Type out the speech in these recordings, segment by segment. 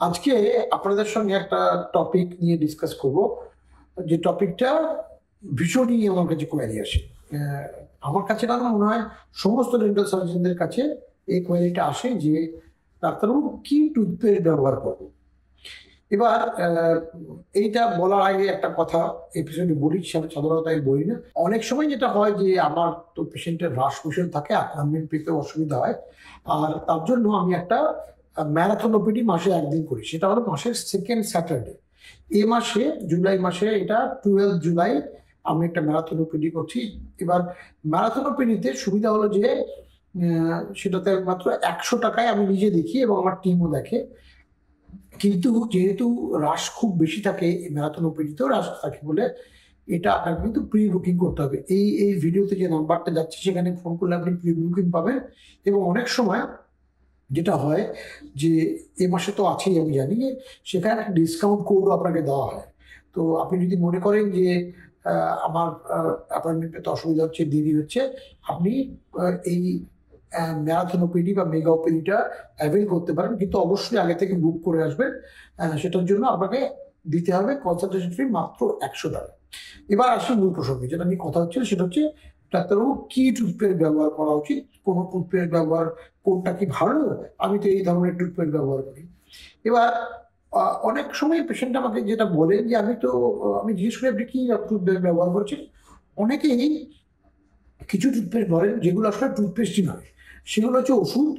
আজকে আপনাদের সঙ্গে একটা টপিক নিয়ে ডিসকাস করব, যে টপিকটা ভীষণই আমার কাছে কোয়ারি আসে। আহ, আমার কাছে না, মনে হয় সমস্ত ডেন্টাল সার্জনদের কাছে এই কোয়ারিটা আসে যে ডাক্তারবাবু কি টুথপেস্ট ব্যবহার করবো। এবার এইটা বলার আগে একটা কথা এপিসোডে বলি, সেটা সাধারণত আমি বলি না। অনেক সময় যেটা হয় যে আমার তো পেশেন্টের রাশ কোশ্চেন থাকে, অ্যাপয়েন্টমেন্ট পেতে অসুবিধা হয়, আর তার জন্য আমি একটা ম্যারাথন ওপিডি মাসে একদিন করি, সেটা হলো মাসের সেকেন্ড স্যাটারডে। এ মাসে জুলাই মাসে এটা 12 জুলাই আমি একটা ম্যারাথন ওপিডি করছি। এবার ম্যারাথন ওপিডিতে সুবিধা হলো যে সেটাতে মাত্র 100 টাকায় আমি নিজে দেখি এবং আমার টিমও দেখে। কিন্তু যেহেতু রাশ খুব বেশি থাকে, ম্যারাথন ওপিডিতেও রাশ থাকে বলে এটা আপনাকে কিন্তু প্রি বুকিং করতে হবে। এই এই ভিডিওতে যে নাম্বারটা যাচ্ছে সেখানে ফোন করলে আপনি প্রি বুকিং পাবেন। এবং অনেক সময় যেটা হয় যে এ মাসে তো আছেই, আমি জানি, সেখানে ডিসকাউন্ট কোডও আপনাকে দেওয়া হয়। তো আপনি যদি মনে করেন যে আমার অ্যাপয়েন্টমেন্ট পেতে অসুবিধা হচ্ছে, দেরি হচ্ছে, আপনি এই ম্যারাথন ওপিডি বা মেগা ওপিডিটা অ্যাভেল করতে পারেন, কিন্তু অবশ্যই আগে থেকে বুক করে আসবেন। সেটার জন্য আপনাকে দিতে হবে কনসালটেশন ফি মাত্র 100 টাকা। এবার আসি মূল প্রসঙ্গে, যেটা নিয়ে কথা হচ্ছে সেটা হচ্ছে ডাক্তারবাবু কি টুথপেস্ট ব্যবহার করা উচিত, কোন টুথপেস্ট ব্যবহার কোনটা কি ভালো। আমি তো এই ধরনের টুথপেস্ট ব্যবহার করি। এবার অনেক সময় পেশেন্ট আমাকে যেটা বলেন যে আমি জিজ্ঞেস করি আপনি কি টুথপেস্ট ব্যবহার করছেন। অনেকেই কিছু টুথপেস্ট বলেন যেগুলো আসলে টুথপেস্টই নয়, সেগুলো হচ্ছে ওষুধ।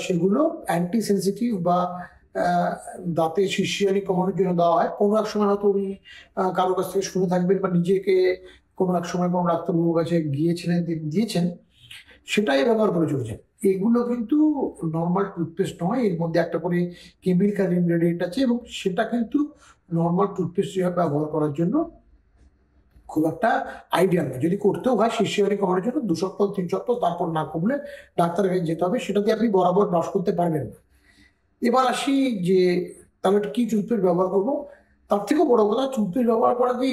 সেগুলো অ্যান্টি সেন্সিটিভ বা দাঁতে শিরশিরানি কমানোর জন্য দেওয়া হয়। কোনো এক সময় হয়তো উনি কারো কাছ থেকে শুনে থাকবেন বা নিজেকে কোনো এক সময় কোনো ডাক্তারবাবুর কাছে গিয়েছিলেন, তিনি দিয়েছেন, সেটাই ব্যবহার করে চলেছেন। এগুলো কিন্তু নর্মাল টুথপেস্ট নয়, এর মধ্যে একটা করে কেমিক্যাল ইনগ্রেডিয়েন্ট আছে এবং সেটা কিন্তু নর্মাল টুথপেস্ট ব্যবহার করার জন্য খুব একটা আইডিয়া নেই। যদি করতেও হয় শিরশিরানি কমানোর জন্য 2 সপ্তাহ 3 সপ্তাহ, তারপর না কমলে ডাক্তারের কাছে যেতে হবে, সেটা দিয়ে আপনি বরাবর ব্রাশ করতে পারবেন না। এবার আসি যে তাহলে কি টুথপেস্ট ব্যবহার করবো। তার থেকেও বড় কথা, টুথপেস্ট ব্যবহার করা কি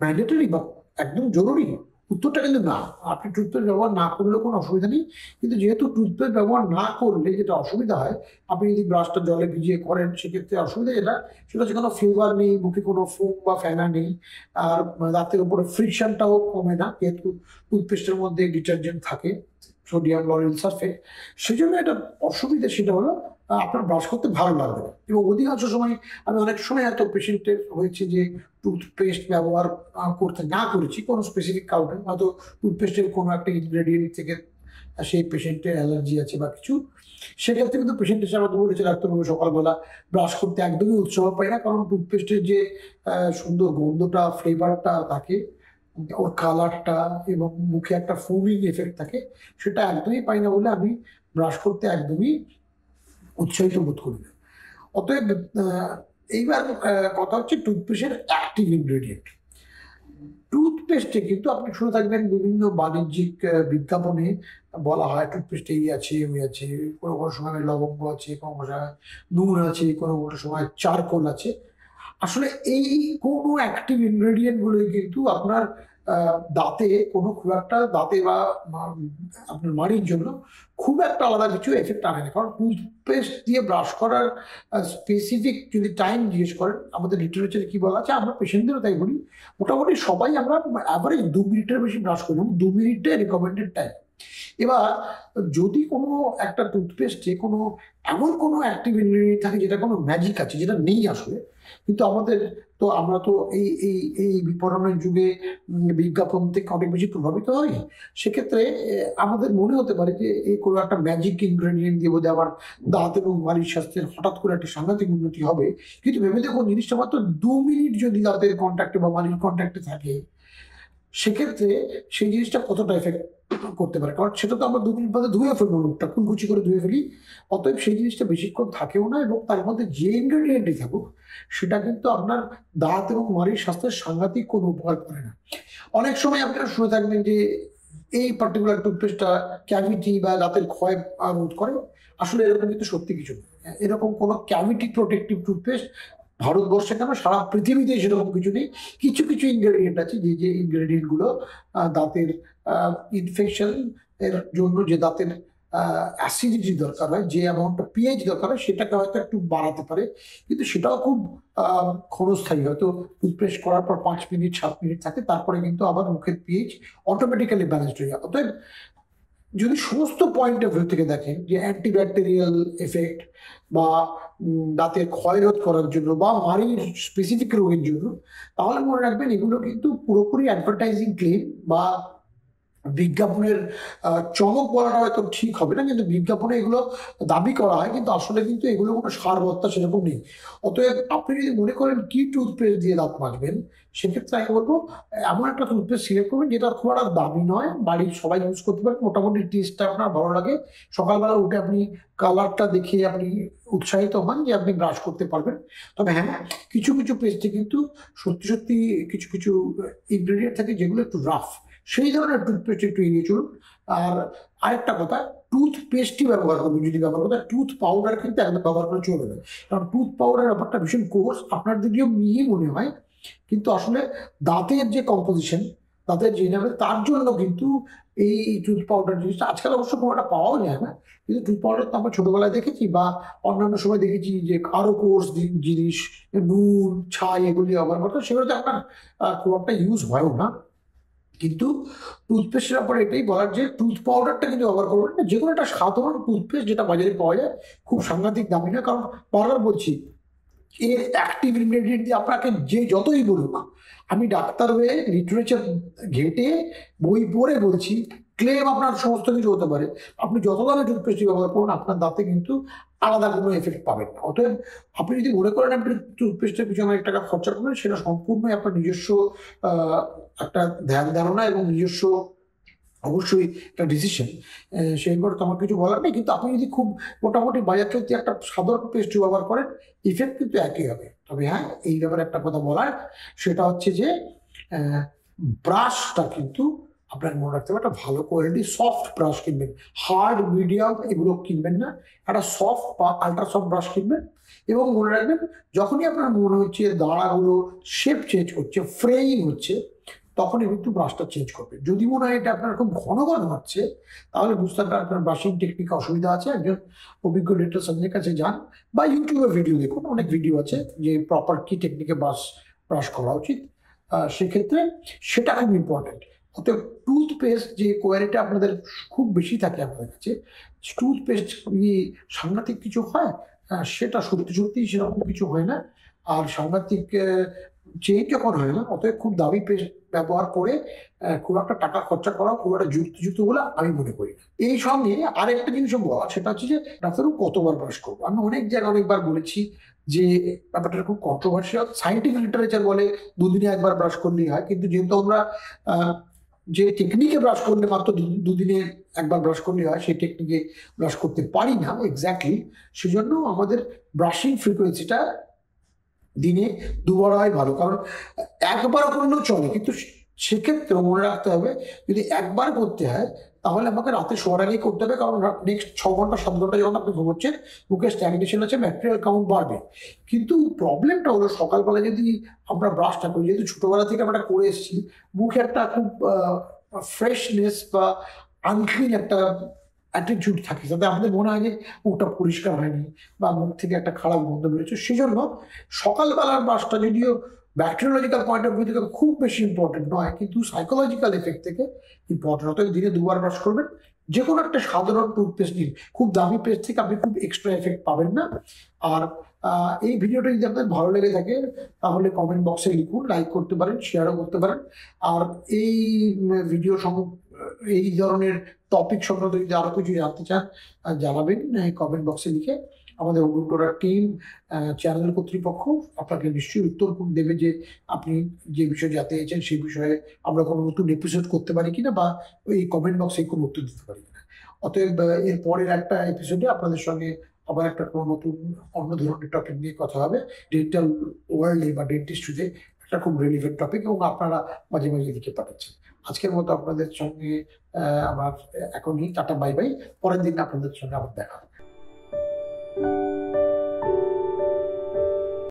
ম্যান্ডেটরি বা একদম জরুরি? উত্তরটা কিন্তু না। আপনি টুথপেস্ট ব্যবহার না করলেও কোনো অসুবিধা নেই, কিন্তু যেহেতু টুথপেস্ট ব্যবহার না করলে যেটা অসুবিধা হয়, আপনি যদি ব্রাশটা জলে ভিজিয়ে করেন সেক্ষেত্রে অসুবিধা যেটা, সেটা হচ্ছে কোনো ফ্লেভার নেই, মুখে কোনো ফোম বা ফেনা নেই, আর দাঁতের উপরে ফ্রিকশনটাও কমে না, যেহেতু টুথপেস্টের মধ্যে ডিটারজেন্ট থাকে, সোডিয়াম লরেল সালফেট। সেজন্য এটা অসুবিধা সেটা হলো আপনার ব্রাশ করতে ভালো লাগবে না। এবং অধিকাংশ সময় আমি অনেক সময় এত পেশেন্টের হয়েছে যে টুথপেস্ট ব্যবহার করতে না করেছি কোনো স্পেসিফিক কারণে, হয়তো টুথপেস্টের কোনো একটা ইনগ্রেডিয়েন্ট থেকে সেই পেশেন্টের অ্যালার্জি আছে বা কিছু, সেক্ষেত্রে কিন্তু পেশেন্ট এসে আমাকে বলেছে ডাক্তারবাবু সকালবেলা ব্রাশ করতে একদমই উৎসাহ পাই না, কারণ টুথপেস্টের যে সুন্দর গন্ধটা, ফ্লেভারটা থাকে, ওর কালারটা এবং মুখে একটা ফোমিং এফেক্ট থাকে, সেটা একদমই পাই না বলে আমি ব্রাশ করতে একদমই উৎসাহিত বোধ করি না। অতএব এইবার কথা হচ্ছে টুথপেস্টের অ্যাক্টিভ ইনগ্রেডিয়েন্ট। টুথপেস্টে কিন্তু আপনি শুনে থাকবেন বিভিন্ন বাণিজ্যিক বিজ্ঞাপনে বলা হয় টুথপেস্টে এই আছে ওই আছে, কোনো কোনো সময় লবঙ্গ আছে, কোনো কোনো সময় নুন আছে, কোনো কোনো সময় চারকোল আছে। আসলে এই কোনো অ্যাক্টিভ ইনগ্রেডিয়েন্ট গুলোই কিন্তু আপনার দাঁতে কোনো খুব একটা দাঁতে বা আপনার মাড়ির জন্য খুব একটা আলাদা কিছু এফেক্ট আনে না। কারণ টুথপেস্ট দিয়ে ব্রাশ করার স্পেসিফিক যদি টাইম জিজ্ঞেস করেন, আমাদের লিটারেচারে কি বলা আছে, আমরা পেশেন্টদেরও তাই বলি, মোটামুটি সবাই আমরা অ্যাভারেজ 2 মিনিটের বেশি ব্রাশ করি, 2 মিনিটে রিকমেন্ডেড টাইম। এবার যদি কোনো একটা টুথপেস্টে কোনো এমন কোনো অ্যাক্টিভ ইনগ্রেডিয়েন্ট থাকে যেটা কোনো ম্যাজিক আছে, যেটা নেই আসলে, কিন্তু আমরা তো এই এই এই বিপণনের যুগে বিজ্ঞাপন থেকে অনেক বেশি প্রভাবিত হই। সেক্ষেত্রে আমাদের মনে হতে পারে যে এই কোনো একটা ম্যাজিক ইনগ্রেডিয়েন্ট দিয়ে বোধহয় আমার দাঁত এবং মাড়ির স্বাস্থ্যের হঠাৎ করে একটা সাংঘাতিক উন্নতি হবে। কিন্তু ভেবে দেখুন, জিনিসটা মাত্র 2 মিনিট যদি দাঁতের কন্ট্যাক্টে বা মাড়ির কন্ট্যাক্টে থাকে, সেক্ষেত্রে সেই জিনিসটা কতটা এফেক্ট করতে পারে। কারণ সেটা তো আমরা 2 মিনিট বাদে ধুয়ে ফেলবো, মুখটা কুচি করে ধুয়ে ফেলি। অতএব সেই জিনিসটা বেশিক্ষণ থাকেও না, এবং তার মধ্যে যে ইনগ্রেডিয়েন্টই থাকুক সেটা কিন্তু আপনার দাঁত এবং মাড়ির স্বাস্থ্যের সাংঘাতিক কোনো উপকার করে না। অনেক সময় আপনারা শুনে থাকবেন যে এই পার্টিকুলার টুথপেস্টটা ক্যাভিটি বা দাঁতের ক্ষয় রোধ করে। আসলে এরকম কিন্তু সত্যি কিছু না। এরকম কোনো ক্যাভিটি প্রোটেক্টিভ টুথপেস্ট ভারতবর্ষে কেন, সারা পৃথিবীতে সেরকম কিছু নেই। কিছু কিছু ইনগ্রেডিয়েন্ট আছে, যে ইনগ্রেডিয়েন্ট গুলো দাঁতের ইনফেকশন এর জন্য, যে দাঁতের অ্যাসিডিটি দরকার হয়, যে অ্যামাউন্টটা পিএইচ দরকার হয় সেটাকে হয়তো একটু বাড়াতে পারে, কিন্তু সেটাও খুব ক্ষণস্থায়ী। হয়তো টুথপেস্ট করার পর 5 মিনিট 7 মিনিট থাকে, তারপরে কিন্তু আবার মুখের পিএইচ অটোমেটিক্যালি ব্যালেন্সড হয়ে যায়। অতএব যদি সমস্ত পয়েন্ট অফ ভিউ থেকে দেখেন যে অ্যান্টিব্যাকটেরিয়াল এফেক্ট বা দাঁতের ক্ষয় রোধ করার জন্য বা মাড়ির স্পেসিফিক রোগের জন্য, তাহলে মনে রাখবেন এগুলো কিন্তু পুরোপুরি অ্যাডভার্টাইজিং ক্লেম বা বিজ্ঞাপনের চমক বলাটা হয়তো ঠিক হবে না, কিন্তু বিজ্ঞাপনে এগুলো দাবি করা হয়, কিন্তু আসলে কিন্তু এগুলো কোনো সারবত্তা সেরকম নেই। অতএব আপনি যদি মনে করেন কি টুথপেস্ট দিয়ে দাঁত মাজবেন, সেক্ষেত্রে আমি বলবো এমন একটা টুথপেস্ট সিলেক্ট করবেন যেটা খুব একটা দামি নয়, বাড়ির সবাই ইউজ করতে পারেন, মোটামুটি টেস্টটা আপনার ভালো লাগে, সকালবেলা উঠে আপনি কালারটা দেখে আপনি উৎসাহিত হন যে আপনি ব্রাশ করতে পারবেন। তবে হ্যাঁ, কিছু কিছু পেস্টে কিন্তু সত্যি সত্যি কিছু কিছু ইনগ্রেডিয়েন্ট থাকে যেগুলো একটু রাফ, সেই ধরনের টুথপেস্ট একটু এড়িয়ে চলুন। আর আরেকটা কথা, টুথপেস্টই ব্যবহার করবেন যদি ব্যবহার করতে, টুথ পাউডার কিন্তু একদম ব্যবহার করে চলবে না, কারণ টুথ পাউডার ব্যাপারটা ভীষণ কোর্স, আপনার যদিও মিহি মনে হয়, কিন্তু আসলে দাঁতের যে কম্পোজিশন, দাঁতের যে নেবে তার জন্য কিন্তু এই টুথ পাউডার জিনিসটা আজকাল অবশ্য কোনো একটা পাওয়াও যায় না, কিন্তু টুথ পাউডার তো আমরা ছোটবেলায় দেখেছি বা অন্যান্য সময় দেখেছি যে আরো কোর্স জিনিস, নুন ছাই এগুলি ব্যবহার করতো, সেগুলো তো আপনার খুব একটা ইউজ হয়ও না। কিন্তু টুথপেস্টের ব্যাপারে এটাই বলার যে টুথ পাউডারটা কিন্তু ব্যবহার করবেন না, যে কোনো একটা সাধারণ টুথপেস্ট যেটা বাজারে পাওয়া যায়, খুব সাংঘাতিক দামি না, কারণ বারবার বলছি এর অ্যাক্টিভ ইনগ্রেডিয়েন্ট দিয়ে আপনাকে যে যতই বলুক, আমি ডাক্তার হয়ে লিটারেচার ঘেটে বই পড়ে বলছি, ক্লেম আপনার সমস্ত কিছু হতে পারে, আপনি যত দামে টুথপেস্ট ব্যবহার করুন আপনার দাঁতে কিন্তু আলাদা কোনো এফেক্ট পাবেন না। অতএব আপনি যদি মনে করেন আপনি টুথপেস্টের পিছনে 1 টাকা খরচা করবেন, সেটা সম্পূর্ণই আপনার নিজস্ব একটা ধ্যান ধারণা এবং নিজস্ব অবশ্যই একটা ডিসিশন, সেই ব্যাপারে তো আমার কিছু বলার নেই। কিন্তু আপনি যদি খুব মোটামুটি বাজার চলতি একটা সাধারণ পেস্ট ব্যবহার করেন, ইফেক্ট কিন্তু একই হবে। তবে হ্যাঁ, এই ব্যাপারে একটা কথা বলার, সেটা হচ্ছে যে ব্রাশটা কিন্তু আপনার মনে রাখতে হবে একটা ভালো কোয়ালিটি সফট ব্রাশ কিনবেন, হার্ড মিডিয়াম এগুলো কিনবেন না, একটা সফট বা আল্ট্রা সফট ব্রাশ কিনবেন। এবং মনে রাখবেন যখনই আপনার মনে হচ্ছে দাঁড়াগুলো শেপ চেঞ্জ করছে, ফ্রেইং হচ্ছে, তখনই কিন্তু ব্রাশটা চেঞ্জ করবে। যদি মনে হয় এটা আপনার খুব ঘন ঘন হচ্ছে, তাহলে বুঝতে হবে আপনার ব্রাশিং টেকনিকে অসুবিধা আছে, একজন অভিজ্ঞ ডেন্টাল সার্জনের কাছে যান বা ইউটিউবে ভিডিও দেখুন, অনেক ভিডিও আছে যে প্রপার কি টেকনিকে ব্রাশ করা উচিত। সেক্ষেত্রে সেটা খুব ইম্পর্টেন্ট। অতএব টুথপেস্ট যে কোয়ালিটি আপনাদের খুব বেশি থাকে আপনাদের কাছে, টুথপেস্ট সাংঘাতিক কিছু হয়, সেটা সত্যি সত্যি সেরকম কিছু হয় না। আর সাংঘাতিক চেঞ্জ যখন হয় না, অতএব খুব দামি পেস্ট ব্যবহার করে খুব একটা টাকা খরচা করা খুব একটা যুক্ত বলে আমি মনে করি না। এই সঙ্গে আরেকটা জিনিসও বলা, সেটা হচ্ছে যে ডাক্তারবাবু কতবার ব্রাশ করবো। আমি অনেক জায়গায় অনেকবার বলেছি যে ব্যাপারটা খুব কন্ট্রোভার্সিয়াল, সাইন্টিফিক লিটারেচার বলে 2 দিনে একবার ব্রাশ করলেই হয়, কিন্তু যেহেতু আমরা যে টেকনিকে ব্রাশ করলে মাত্র 2 দিনে একবার ব্রাশ করলে হয়, সেই টেকনিকে ব্রাশ করতে পারি না এক্স্যাক্টলি, সেজন্য আমাদের ব্রাশিং ফ্রিকোয়েন্সিটা দিনে 2বার হয় ভালো। কারণ একবার করলেও চলে, কিন্তু সেক্ষেত্রে মনে রাখতে হবে যদি একবার করতে হয় তাহলে আমাকে রাতে শোয়ার আগেই করতে হবে, কারণ নেক্সট 6 ঘন্টা 7 ঘন্টা যখন আপনি ঘুমোচ্ছেন মুখে স্ট্যাগনেশন আছে, ম্যাটেরিয়াল কাউন্ট বাড়বে। কিন্তু প্রবলেমটা হলো সকালবেলা যদি আমরা ব্রাশটা করি, যেহেতু ছোটবেলা থেকে আমরা করে এসেছি, মুখে একটা খুব ফ্রেশনেস বা আনক্লিন একটা অ্যাটিটিউড থাকে, যাতে আমাদের মনে হয় যে মুখটা পরিষ্কার হয়নি বা মুখ থেকে একটা খারাপ গন্ধ বেরোচ্ছে। সেজন্য সকালবেলার ব্রাশটা যদিও ব্যাকটেরিওলজিক্যাল পয়েন্ট অফ ভিউ থেকে খুব বেশি ইম্পর্টেন্ট নয়, কিন্তু সাইকোলজিক্যাল এফেক্ট থেকে ইম্পর্টেন্ট। অতএব দিনে 2বার ব্রাশ করবেন, যে কোনো একটা সাধারণ টুথপেস্ট নিন, খুব দামি পেস্ট থেকে আপনি খুব এক্সট্রা এফেক্ট পাবেন না। আর এই ভিডিওটা যদি আপনাদের ভালো লেগে থাকে তাহলে কমেন্ট বক্সে লিখুন, লাইক করতে পারেন, শেয়ারও করতে পারেন। আর এই ভিডিও এই ধরনের টপিক সংক্রান্ত যদি আরো কিছু জানতে চান জানাবেন কমেন্ট বক্সে লিখে। আমাদের অগ্রুটোরা টিম, চ্যানেল কর্তৃপক্ষ আপনাকে নিশ্চয়ই উত্তর দেবে যে আপনি যে বিষয়ে জানতে চাইছেন সেই বিষয়ে আমরা কোনো নতুন এপিসোড করতে পারি কিনা, বা ওই কমেন্ট বক্সে কোনো উত্তর দিতে পারি কিনা। অতএব এর পরের একটা এপিসোডে আপনাদের সঙ্গে আবার একটা কোনো নতুন অন্য ধরনের টপিক নিয়ে কথা হবে, ডেন্টাল ওয়ার্ল্ডে বা ডেন্টিস্ট্রিতে একটা খুব রেলিভেন্ট টপিক, এবং আপনারা মাঝে মাঝে লিখে পাঠাচ্ছেন। আজকের মতো আপনাদের সঙ্গে আমার এখনই টাটা বাই বাই, পরের দিন আপনাদের সঙ্গে আবার দেখা হবে।